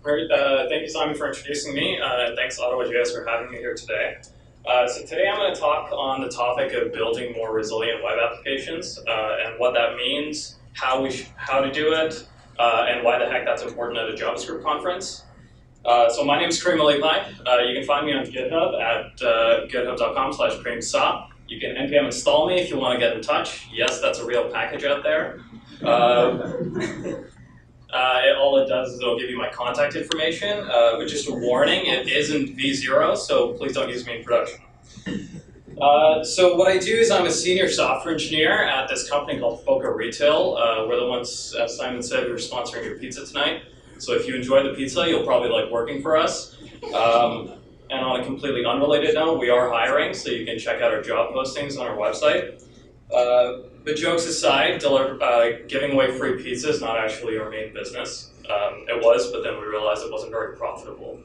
Great. Thank you, Simon, for introducing me. Thanks, AutoJS, for having me here today. So today I'm going to talk on the topic of building more resilient web applications and what that means, how to do it, and why the heck that's important at a JavaScript conference. So my name is Kareem Levi. You can find me on GitHub at github.com/KareemSa. You can npm install me if you want to get in touch. Yes, that's a real package out there. All it does is it'll give you my contact information, but just a warning, it isn't V0, so please don't use me in production. So what I do is I'm a senior software engineer at this company called Foca Retail. We're the ones, as Simon said, who are sponsoring your pizza tonight. So if you enjoy the pizza, you'll probably like working for us. And on a completely unrelated note, we are hiring, so you can check out our job postings on our website. But jokes aside, giving away free pizza is not actually our main business. It was, but then we realized it wasn't very profitable.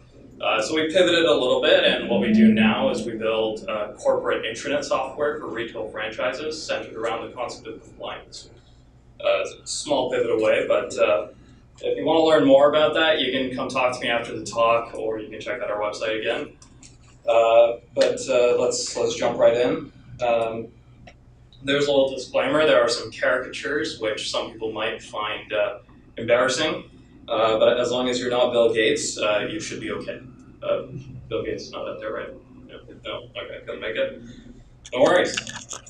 So we pivoted a little bit, and what we do now is we build corporate intranet software for retail franchises centered around the concept of compliance. It's a small pivot away, but if you want to learn more about that, you can come talk to me after the talk, or you can check out our website again. Let's jump right in. There's a little disclaimer. There are some caricatures which some people might find embarrassing, but as long as you're not Bill Gates, you should be okay. Bill Gates is not out there, right? No, okay, couldn't make it. No worries.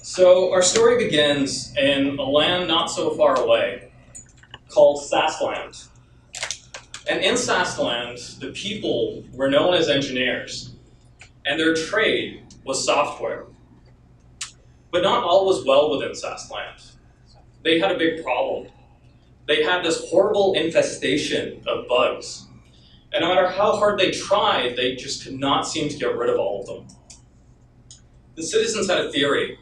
So our story begins in a land not so far away called Sassland. And in Sassland, the people were known as engineers, and their trade was software. But not all was well within Sassland. They had a big problem. They had this horrible infestation of bugs. And no matter how hard they tried, they just could not seem to get rid of all of them. The citizens had a theory.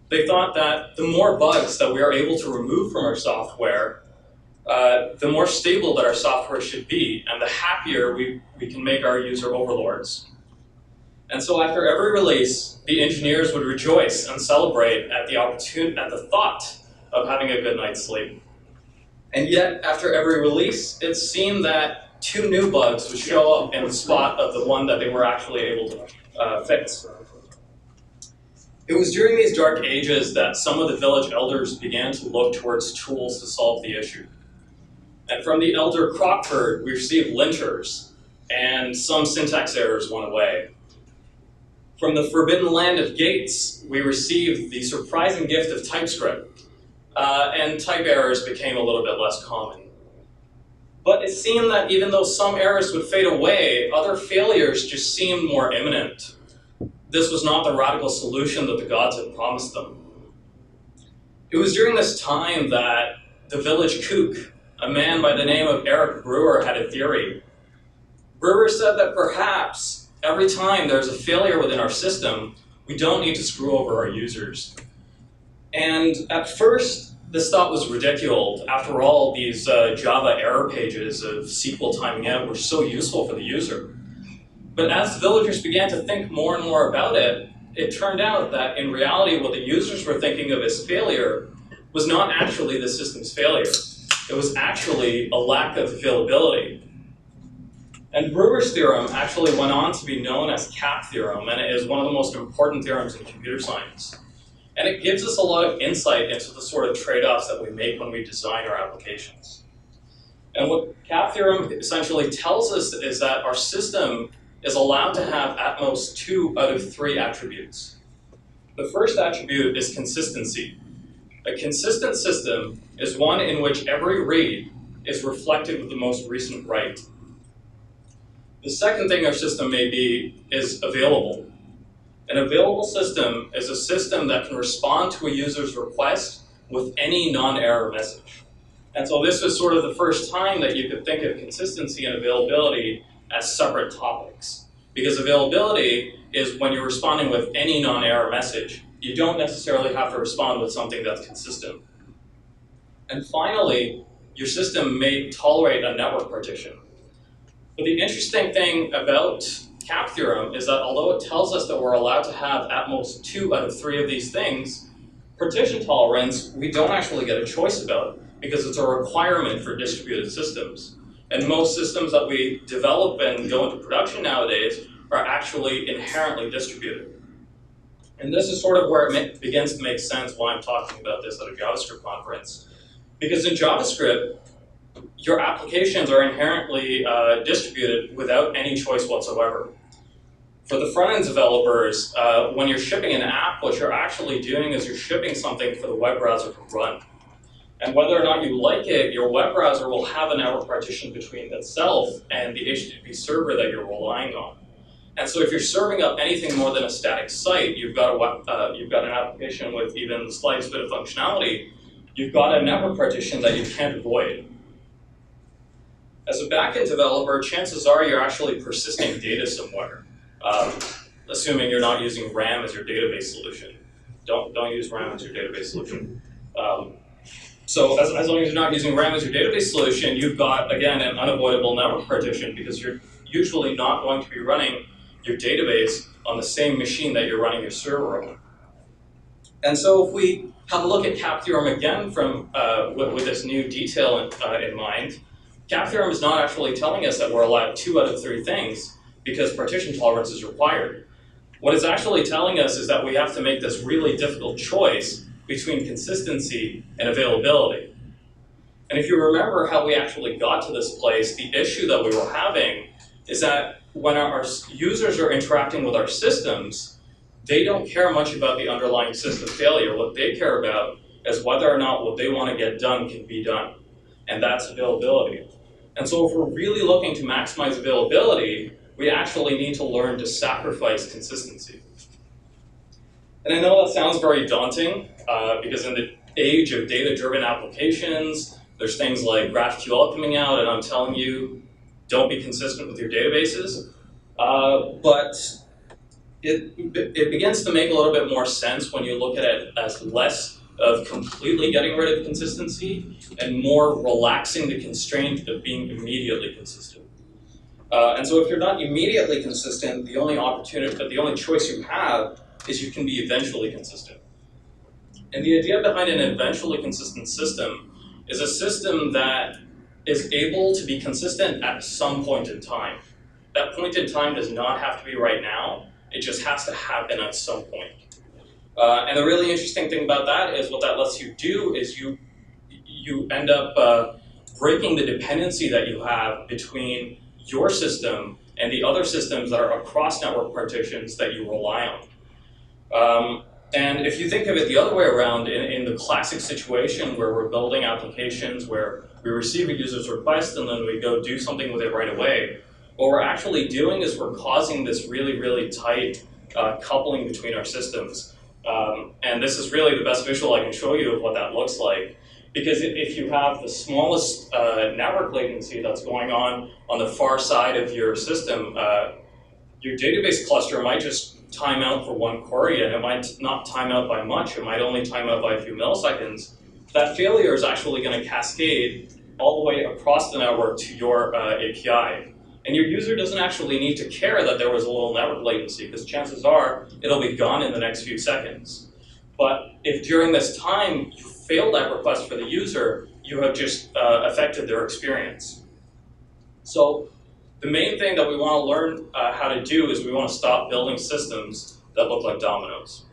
They thought that the more bugs that we are able to remove from our software, the more stable that our software should be, and the happier we can make our user overlords. And so after every release, the engineers would rejoice and celebrate at the thought of having a good night's sleep. And yet, after every release, it seemed that 2 new bugs would show up in the spot of the one that they were actually able to fix. It was during these dark ages that some of the village elders began to look towards tools to solve the issue. And from the elder Crockford, we received linters, and some syntax errors went away. From the forbidden land of Gates, we received the surprising gift of TypeScript, and type errors became a little bit less common. But it seemed that even though some errors would fade away, other failures just seemed more imminent. This was not the radical solution that the gods had promised them. It was during this time that the village kook, a man by the name of Eric Brewer, had a theory. Brewer said that perhaps every time there's a failure within our system, we don't need to screw over our users. And at first, this thought was ridiculed. After all, these Java error pages of SQL timing out were so useful for the user. But as the villagers began to think more and more about it, it turned out that in reality, what the users were thinking of as failure was not actually the system's failure. It was actually a lack of availability. And Brewer's theorem actually went on to be known as CAP theorem, and it is one of the most important theorems in computer science. And it gives us a lot of insight into the sort of trade-offs that we make when we design our applications. And what CAP theorem essentially tells us is that our system is allowed to have at most 2 out of 3 attributes. The first attribute is consistency. A consistent system is one in which every read is reflective of the most recent write. The second thing our system may be is available. An available system is a system that can respond to a user's request with any non-error message. And so this was sort of the first time that you could think of consistency and availability as separate topics. Because availability is when you're responding with any non-error message. You don't necessarily have to respond with something that's consistent. And finally, your system may tolerate a network partition. But the interesting thing about CAP theorem is that although it tells us that we're allowed to have at most 2 out of 3 of these things, partition tolerance, we don't actually get a choice about because it's a requirement for distributed systems. And most systems that we develop and go into production nowadays are actually inherently distributed. And this is sort of where it begins to make sense why I'm talking about this at a JavaScript conference. Because in JavaScript, your applications are inherently distributed without any choice whatsoever. For the front-end developers, when you're shipping an app, what you're actually doing is you're shipping something for the web browser to run. And whether or not you like it, your web browser will have a network partition between itself and the HTTP server that you're relying on. And so if you're serving up anything more than a static site, you've got an application with even the slightest bit of functionality, you've got a network partition that you can't avoid. As a backend developer, chances are you're actually persisting data somewhere, assuming you're not using RAM as your database solution. Don't use RAM as your database solution. So as long as you're not using RAM as your database solution, you've got, again, an unavoidable network partition because you're usually not going to be running your database on the same machine that you're running your server on. And so if we have a look at CAP theorem again from with this new detail in mind, CAP theorem is not actually telling us that we're allowed 2 out of 3 things because partition tolerance is required. What it's actually telling us is that we have to make this really difficult choice between consistency and availability. And if you remember how we actually got to this place, the issue that we were having is that when our users are interacting with our systems, they don't care much about the underlying system failure. What they care about is whether or not what they want to get done can be done, and that's availability. And so if we're really looking to maximize availability, we actually need to learn to sacrifice consistency. And I know that sounds very daunting, because in the age of data-driven applications, there's things like GraphQL coming out, and I'm telling you, don't be consistent with your databases. But it begins to make a little bit more sense when you look at it as less of completely getting rid of consistency and more relaxing the constraint of being immediately consistent. And so if you're not immediately consistent, the only choice you have is you can be eventually consistent. And the idea behind an eventually consistent system is a system that is able to be consistent at some point in time. That point in time does not have to be right now. It just has to happen at some point. And the really interesting thing about that is what that lets you do is you end up breaking the dependency that you have between your system and the other systems that are across network partitions that you rely on. And if you think of it the other way around, in the classic situation where we're building applications where we receive a user's request and then we go do something with it right away, what we're actually doing is we're causing this really, really tight coupling between our systems. And this is really the best visual I can show you of what that looks like. Because if you have the smallest network latency that's going on the far side of your system, your database cluster might just time out for one query, and it might not time out by much. It might only time out by a few milliseconds. That failure is actually going to cascade all the way across the network to your API. And your user doesn't actually need to care that there was a little network latency, because chances are it'll be gone in the next few seconds. But if during this time you failed that request for the user, you have just affected their experience. So the main thing that we want to learn how to do is we want to stop building systems that look like dominoes.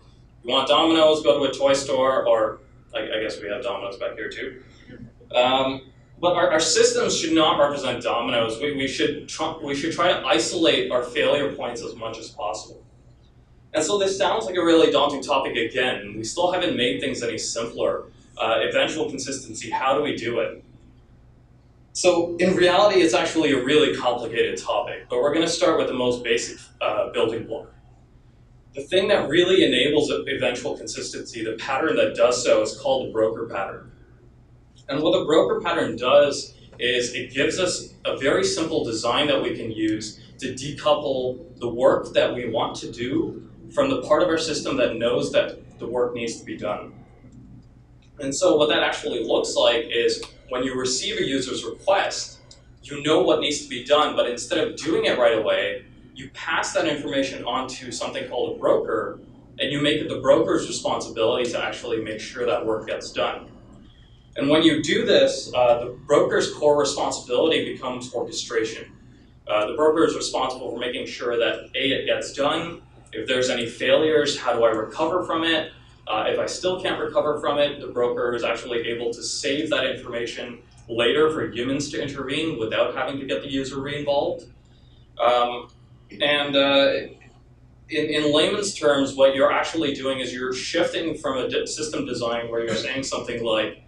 You want dominoes, go to a toy store, or I guess we have dominoes back here too. But our systems should not represent dominoes. We should try to isolate our failure points as much as possible. And so this sounds like a really daunting topic again. We still haven't made things any simpler. Eventual consistency, how do we do it? So in reality, it's actually a really complicated topic, but we're going to start with the most basic building block. The thing that really enables eventual consistency, the pattern that does so, is called the broker pattern. And what the broker pattern does is it gives us a very simple design that we can use to decouple the work that we want to do from the part of our system that knows that the work needs to be done. And so what that actually looks like is when you receive a user's request, you know what needs to be done, but instead of doing it right away, you pass that information on to something called a broker, and you make it the broker's responsibility to actually make sure that work gets done. And when you do this, the broker's core responsibility becomes orchestration. The broker is responsible for making sure that A, it gets done. If there's any failures, how do I recover from it? If I still can't recover from it, the broker is actually able to save that information later for humans to intervene without having to get the user re-involved. In layman's terms, what you're actually doing is you're shifting from a system design where you're saying something like,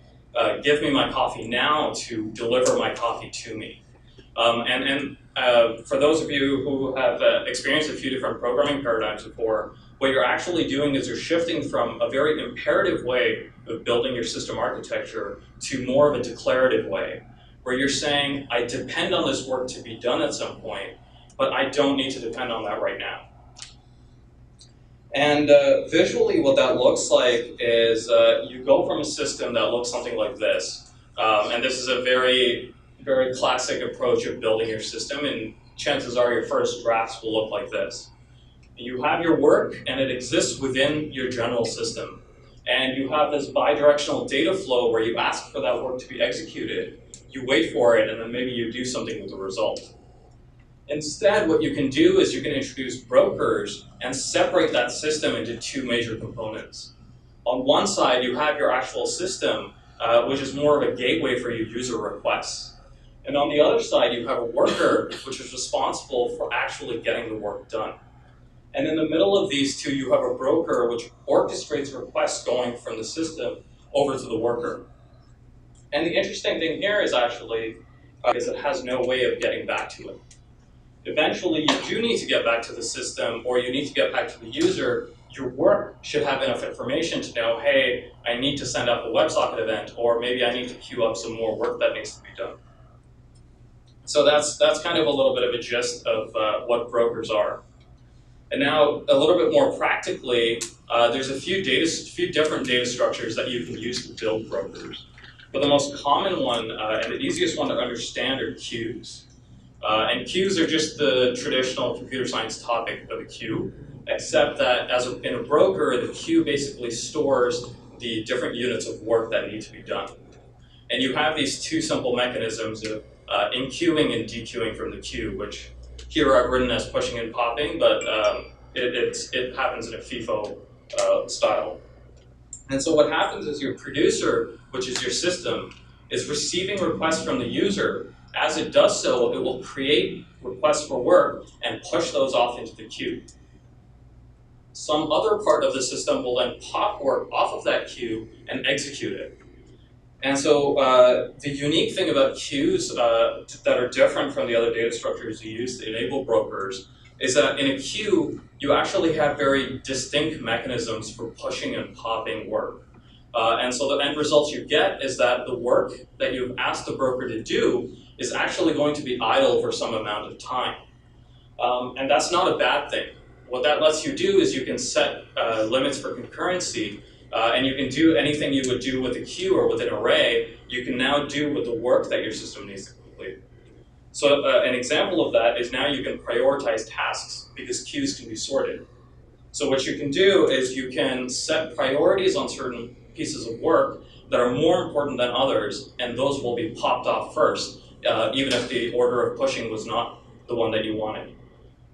give me my coffee now, to deliver my coffee to me. For those of you who have experienced a few different programming paradigms before, what you're actually doing is you're shifting from a very imperative way of building your system architecture to more of a declarative way, where you're saying, I depend on this work to be done at some point, but I don't need to depend on that right now. And visually what that looks like is you go from a system that looks something like this. And this is a very, very classic approach of building your system, and chances are your first drafts will look like this. You have your work, and it exists within your general system. And you have this bidirectional data flow where you ask for that work to be executed, you wait for it, and then maybe you do something with the result. Instead, what you can do is you can introduce brokers and separate that system into two major components. On one side, you have your actual system, which is more of a gateway for your user requests. And on the other side, you have a worker, which is responsible for actually getting the work done. And in the middle of these two, you have a broker, which orchestrates requests going from the system over to the worker. And the interesting thing here is actually, is it has no way of getting back to it. Eventually, you do need to get back to the system, or you need to get back to the user. Your work should have enough information to know, hey, I need to send out a WebSocket event, or maybe I need to queue up some more work that needs to be done. So that's kind of a little bit of a gist of what brokers are. And now, a little bit more practically, there's a few different data structures that you can use to build brokers. But the most common one, and the easiest one to understand, are queues. And queues are just the traditional computer science topic of a queue, except that in a broker, the queue basically stores the different units of work that need to be done. And you have these two simple mechanisms of enqueuing and dequeuing from the queue, which here I've written as pushing and popping, but it happens in a FIFO style. And so what happens is your producer, which is your system, is receiving requests from the user. As it does so, it will create requests for work and push those off into the queue. Some other part of the system will then pop work off of that queue and execute it. And so the unique thing about queues that are different from the other data structures you use to enable brokers is that in a queue, you actually have very distinct mechanisms for pushing and popping work. And so the end result you get is that the work that you've asked the broker to do is actually going to be idle for some amount of time. And that's not a bad thing. What that lets you do is you can set limits for concurrency, and you can do anything you would do with a queue or with an array, you can now do with the work that your system needs to complete. So an example of that is now you can prioritize tasks because queues can be sorted. So what you can do is you can set priorities on certain pieces of work that are more important than others, and those will be popped off first, even if the order of pushing was not the one that you wanted.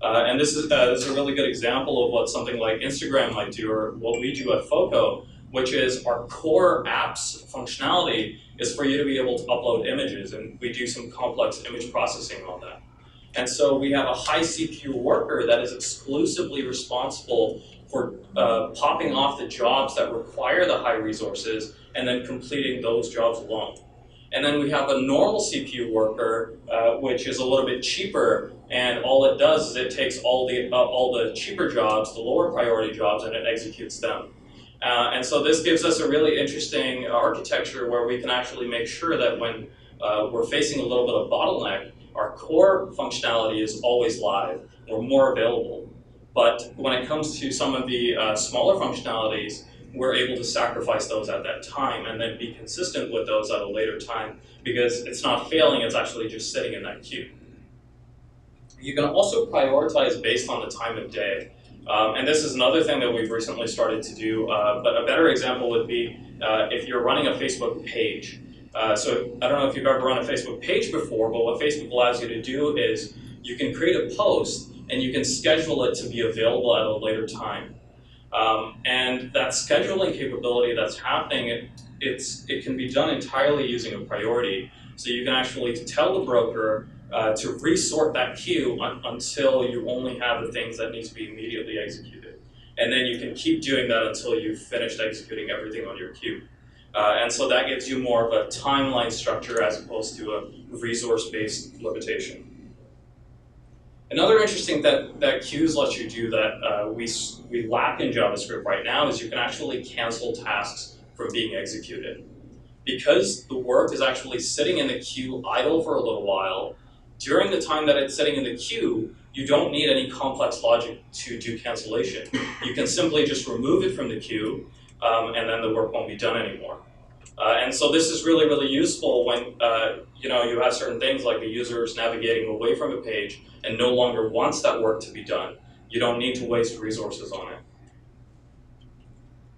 And this is a really good example of what something like Instagram might do, or what we do at FOCO, which is our core app's functionality is for you to be able to upload images, and we do some complex image processing on that. And so we have a high CPU worker that is exclusively responsible for popping off the jobs that require the high resources and then completing those jobs alone. And then we have a normal CPU worker, which is a little bit cheaper, and all it does is it takes all the cheaper jobs, the lower priority jobs, and it executes them. And so this gives us a really interesting architecture where we can actually make sure that when we're facing a little bit of bottleneck, our core functionality is always live. We're more available. But when it comes to some of the smaller functionalities, we're able to sacrifice those at that time and then be consistent with those at a later time, because it's not failing, it's actually just sitting in that queue. You can also prioritize based on the time of day. And this is another thing that we've recently started to do, but a better example would be if you're running a Facebook page. So I don't know if you've ever run a Facebook page before, but what Facebook allows you to do is you can create a post and you can schedule it to be available at a later time. And that scheduling capability that's happening, it can be done entirely using a priority. So you can actually tell the broker to resort that queue until you only have the things that need to be immediately executed. And then you can keep doing that until you've finished executing everything on your queue. And so that gives you more of a timeline structure as opposed to a resource-based limitation. Another interesting that queues let you do that we lack in JavaScript right now is you can actually cancel tasks from being executed. Because the work is actually sitting in the queue idle for a little while, during the time that it's sitting in the queue, you don't need any complex logic to do cancellation. You can simply just remove it from the queue, and then the work won't be done anymore. And so this is really, really useful when you have certain things like the user is navigating away from a page and no longer wants that work to be done. You don't need to waste resources on it.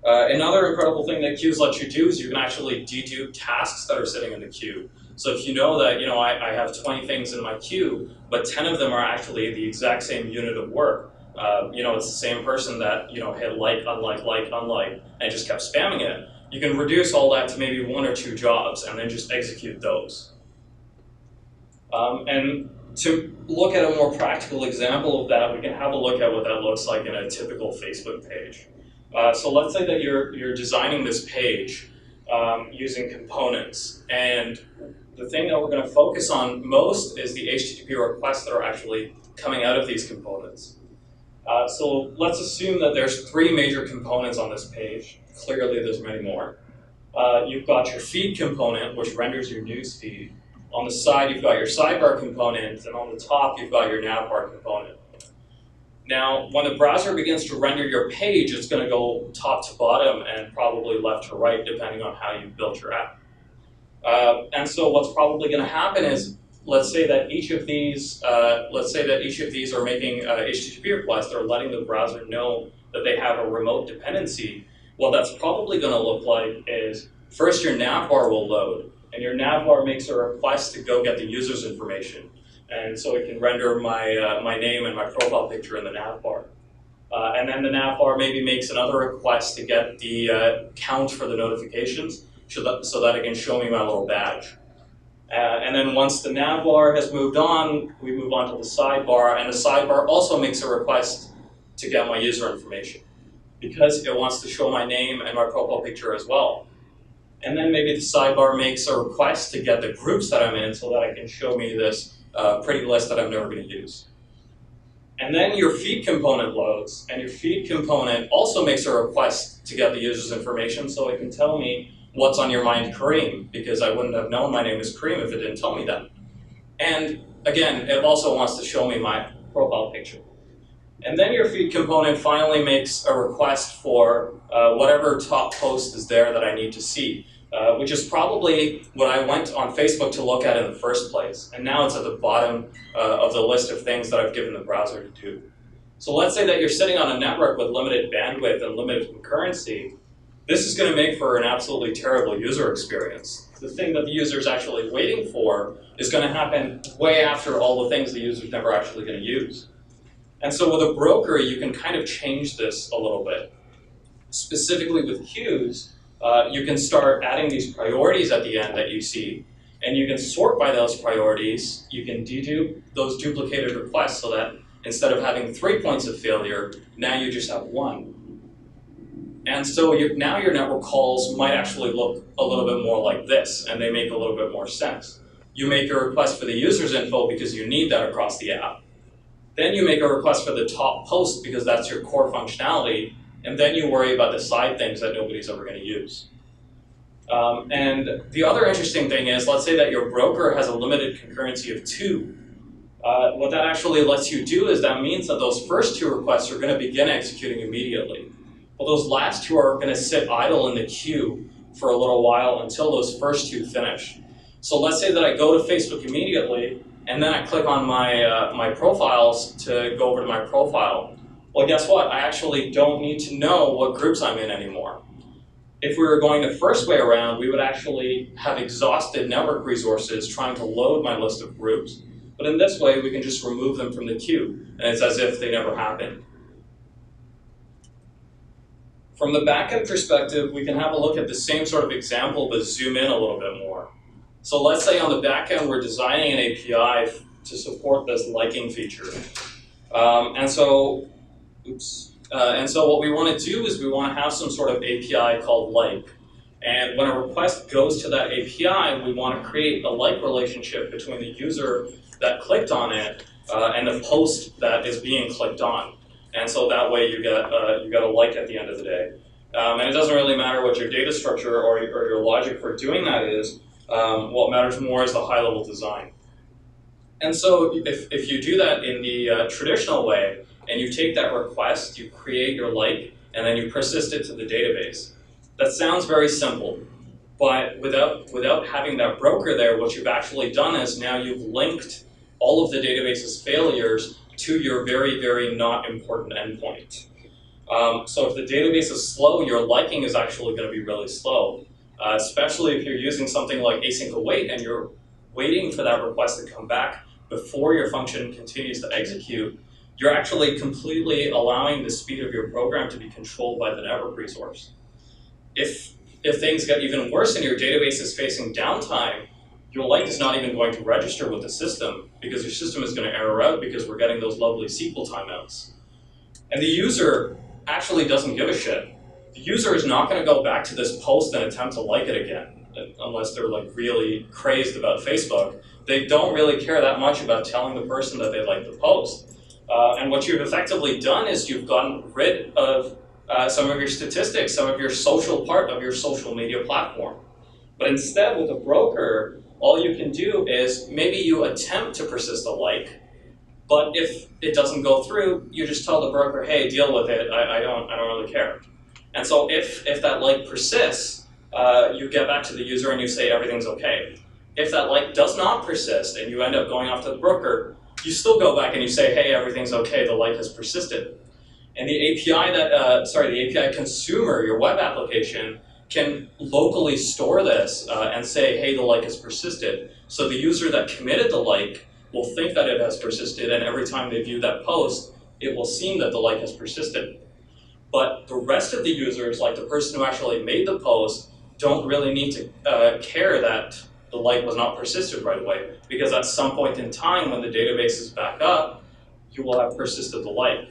Another incredible thing that queues let you do is you can actually dedupe tasks that are sitting in the queue. So if you know that I have 20 things in my queue, but 10 of them are actually the exact same unit of work. It's the same person that hit like, unlike, and just kept spamming it. You can reduce all that to maybe 1 or 2 jobs and then just execute those. And to look at a more practical example of that, we can have a look at what that looks like in a typical Facebook page. So let's say that you're designing this page using components, and the thing that we're going to focus on most is the HTTP requests that are actually coming out of these components. So let's assume that there's 3 major components on this page. Clearly there's many more. You've got your feed component, which renders your news feed. On the side, you've got your sidebar component, and on the top, you've got your navbar component. Now, when the browser begins to render your page, it's going to go top to bottom and probably left to right, depending on how you built your app. And so what's probably going to happen is, let's say that each of these are making HTTP requests. They're letting the browser know that they have a remote dependency. What that's probably going to look like is, first your navbar will load, and your navbar makes a request to go get the user's information. And so it can render my name and my profile picture in the navbar. And then the navbar maybe makes another request to get the count for the notifications so that it can show me my little badge. And then once the navbar has moved on, we move on to the sidebar, and the sidebar also makes a request to get my user information because it wants to show my name and my profile picture as well. And then maybe the sidebar makes a request to get the groups that I'm in so that it can show me this pretty list that I'm never going to use. And then your feed component loads, and your feed component also makes a request to get the user's information so it can tell me what's on your mind, Kareem, because I wouldn't have known my name is Kareem if it didn't tell me that. And again, it also wants to show me my profile picture. And then your feed component finally makes a request for whatever top post is there that I need to see. Which is probably what I went on Facebook to look at in the first place. And now it's at the bottom of the list of things that I've given the browser to do. So let's say that you're sitting on a network with limited bandwidth and limited concurrency. This is going to make for an absolutely terrible user experience. The thing that the user is actually waiting for is going to happen way after all the things the user's never actually going to use. And so with a broker, you can kind of change this a little bit. Specifically with queues, you can start adding these priorities at the end that you see, and you can sort by those priorities. You can dedupe those duplicated requests so that instead of having 3 points of failure, now you just have 1. And so now your network calls might actually look a little bit more like this, and they make a little bit more sense. You make a request for the user's info because you need that across the app. Then you make a request for the top post because that's your core functionality, and then you worry about the side things that nobody's ever going to use. And the other interesting thing is, let's say that your broker has a limited concurrency of 2. What that actually lets you do is that means that those first 2 requests are going to begin executing immediately. Well, those last 2 are going to sit idle in the queue for a little while until those first 2 finish. So let's say that I go to Facebook immediately, and then I click on my profiles to go over to my profile. Well, guess what? I actually don't need to know what groups I'm in anymore. If we were going the first way around, we would actually have exhausted network resources trying to load my list of groups. But in this way, we can just remove them from the queue, and it's as if they never happened. From the backend perspective, we can have a look at the same sort of example, but zoom in a little bit more. So let's say on the backend, we're designing an API to support this liking feature. And so what we want to do is we want to have some sort of API called like. And when a request goes to that API, we want to create a like relationship between the user that clicked on it and the post that is being clicked on. And so that way you get a like at the end of the day. And it doesn't really matter what your data structure or your logic for doing that is. What matters more is the high-level design. And so if you do that in the traditional way, and you take that request, you create your like, and then you persist it to the database. That sounds very simple, but without having that broker there, what you've actually done is now you've linked all of the database's failures to your very, very not important endpoint. So if the database is slow, your liking is actually going to be really slow, especially if you're using something like async await and you're waiting for that request to come back before your function continues to execute. You're actually completely allowing the speed of your program to be controlled by the network resource. If things get even worse and your database is facing downtime, your like is not even going to register with the system because your system is going to error out because we're getting those lovely SQL timeouts. And the user actually doesn't give a shit. The user is not going to go back to this post and attempt to like it again, unless they're like really crazed about Facebook. They don't really care that much about telling the person that they like the post. And what you've effectively done is you've gotten rid of some of your statistics, some of your social part of your social media platform. But instead, with a broker, all you can do is maybe you attempt to persist a like, but if it doesn't go through, you just tell the broker, hey, deal with it, I don't really care. And so if that like persists, you get back to the user and you say everything's okay. If that like does not persist and you end up going off to the broker, you still go back and you say, hey, everything's okay, the like has persisted. And the API consumer, your web application, can locally store this and say, hey, the like has persisted. So the user that committed the like will think that it has persisted, and every time they view that post, it will seem that the like has persisted. But the rest of the users, like the person who actually made the post, don't really need to care that the like was not persisted right away, because at some point in time when the database is back up, you will have persisted the like.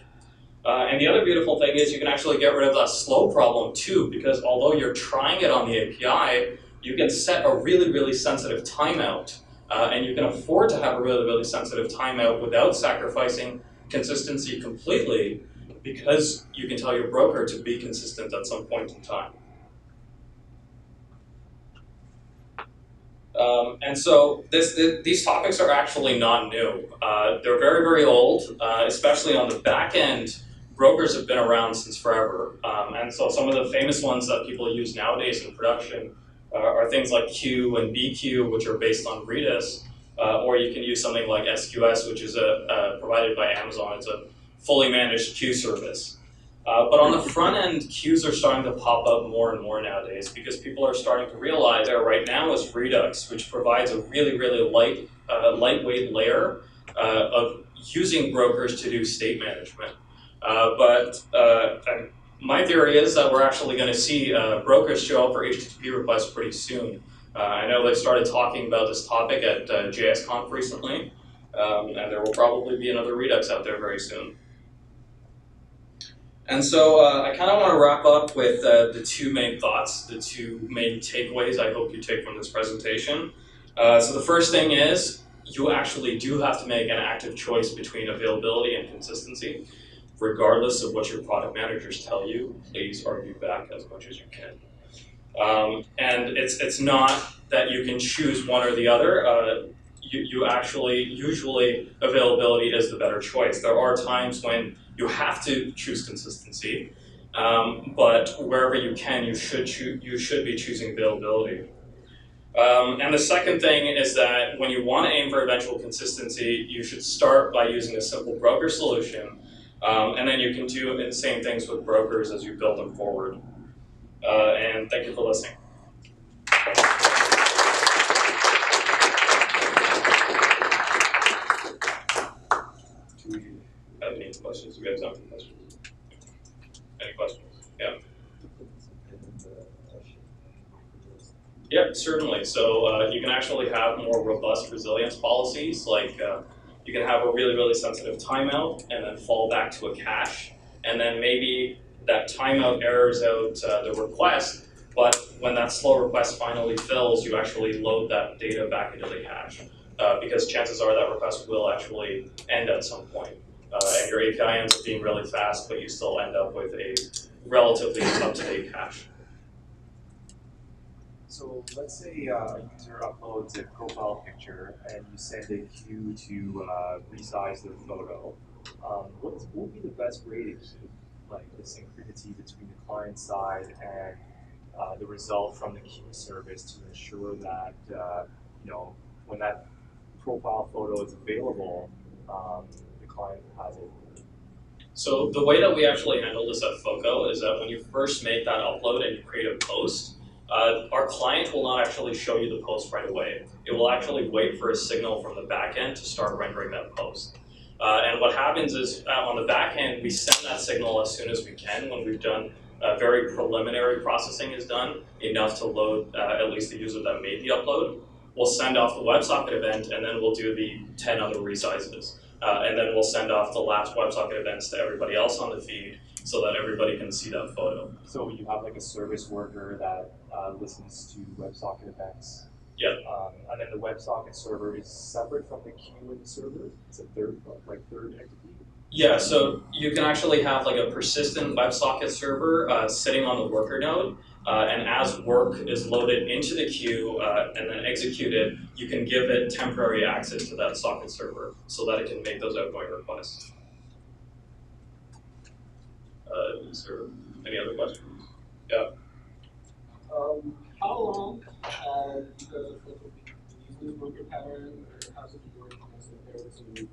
And the other beautiful thing is you can actually get rid of that slow problem too, because although you're trying it on the API, you can set a really, really sensitive timeout. And you can afford to have a really, really sensitive timeout without sacrificing consistency completely, because you can tell your broker to be consistent at some point in time. And so these topics are actually not new. They're very, very old, especially on the back end. Brokers have been around since forever. And so some of the famous ones that people use nowadays in production are things like Q and BQ, which are based on Redis, or you can use something like SQS, which is provided by Amazon. It's a fully managed queue service. But on the front end, queues are starting to pop up more and more nowadays because people are starting to realize there right now is Redux, which provides a really, really lightweight layer of using brokers to do state management. My theory is that we're actually going to see brokers show up for HTTP requests pretty soon. I know they started talking about this topic at JSConf recently, and there will probably be another Redux out there very soon. And so I kind of want to wrap up with the two main thoughts, the two main takeaways I hope you take from this presentation. So the first thing is you actually do have to make an active choice between availability and consistency. Regardless of what your product managers tell you, please argue back as much as you can. And it's not that you can choose one or the other. You actually, usually availability is the better choice. There are times when you have to choose consistency, but wherever you can, you should be choosing availability. And the second thing is that when you want to aim for eventual consistency, you should start by using a simple broker solution, and then you can do the same things with brokers as you build them forward. And thank you for listening. Do we have any questions? Do we have time for questions? Any questions? Yeah. Yep, certainly. So you can actually have more robust resilience policies, like you can have a really, really sensitive timeout and then fall back to a cache. And then maybe that timeout errors out the request, but when that slow request finally fills, you actually load that data back into the cache. Because chances are that request will actually end at some point. And your API ends up being really fast, but you still end up with a relatively up-to-date cache. So let's say a user uploads a profile picture and you send a queue to resize their photo. What would be the best way to keep like the synchronity between the client side and the result from the queue service to ensure that when that profile photo is available, the client has it? So the way that we actually handle this at Foco is that when you first make that upload and you create a post, our client will not actually show you the post right away. It will actually wait for a signal from the backend to start rendering that post. And what happens is on the backend, we send that signal as soon as we can when we've done very preliminary processing is done, enough to load at least the user that made the upload. We'll send off the WebSocket event, and then we'll do the 10 other resizes. And then we'll send off the last WebSocket events to everybody else on the feed so that everybody can see that photo. So you have like a service worker that listens to WebSocket events. Yep. And then the WebSocket server is separate from the queue in the server? It's a third entity? Yeah, so you can actually have like a persistent WebSocket server sitting on the worker node, and as work is loaded into the queue and then executed, you can give it temporary access to that socket server so that it can make those outgoing requests. Is there any other questions? Yeah. How long have you guys been using the broker pattern, or how's it been working as compared to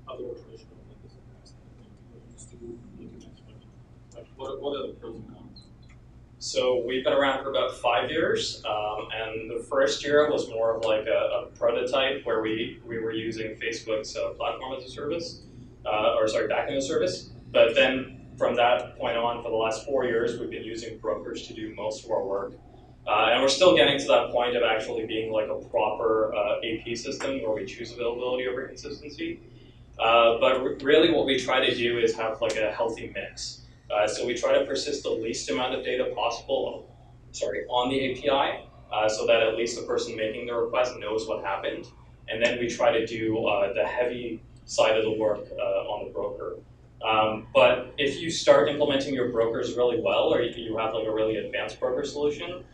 other traditional methods of pricing that people used to look at next? Like, what are the pros and cons? So we've been around for about 5 years, and the first year was more of like a prototype where we were using Facebook's platform as a service, backend as a service. But then from that point on, for the last 4 years, we've been using brokers to do most of our work. And we're still getting to that point of actually being like a proper AP system where we choose availability over consistency. But really what we try to do is have like a healthy mix. So we try to persist the least amount of data possible on the API so that at least the person making the request knows what happened. And then we try to do the heavy side of the work on the broker. But if you start implementing your brokers really well, or you have like a really advanced broker solution,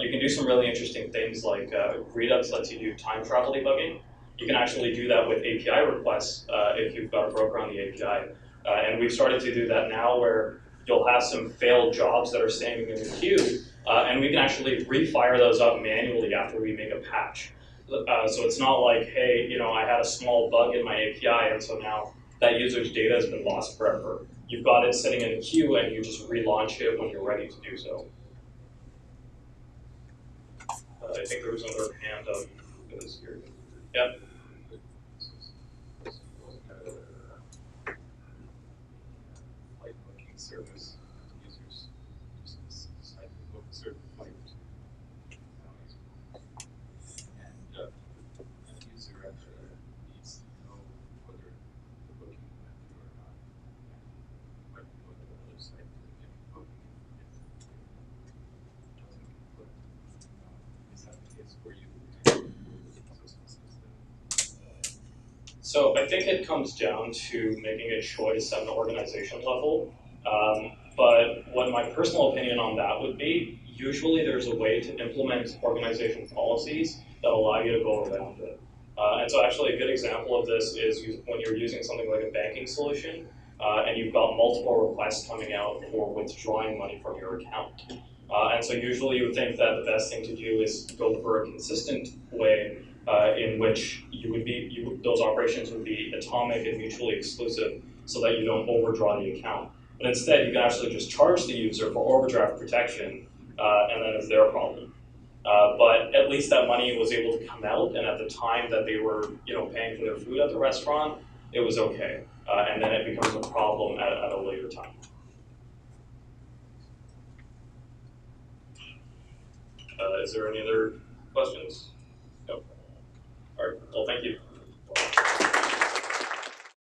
you can do some really interesting things like Redux lets you do time travel debugging. You can actually do that with API requests if you've got a broker on the API. And we've started to do that now where you'll have some failed jobs that are standing in the queue, and we can actually refire those up manually after we make a patch. So it's not like, hey, I had a small bug in my API, and so now that user's data has been lost forever. You've got it sitting in the queue, and you just relaunch it when you're ready to do so. I think there was another hand up that was here. Yeah. Service users decide to book certain flights. And a user actually needs to know whether the booking went through or not. And might go to another site to get a booking if it doesn't get booked. Is that the case for you? So I think it comes down to making a choice at an organization level. But what my personal opinion on that would be, usually there's a way to implement organization policies that allow you to go around it. And so actually a good example of this is when you're using something like a banking solution and you've got multiple requests coming out for withdrawing money from your account. And so usually you would think that the best thing to do is go for a consistent way in which those operations would be atomic and mutually exclusive so that you don't overdraw the account. But instead, you can actually just charge the user for overdraft protection, and then it's their problem. But at least that money was able to come out, and at the time that they were, paying for their food at the restaurant, it was okay. And then it becomes a problem at a later time. Is there any other questions?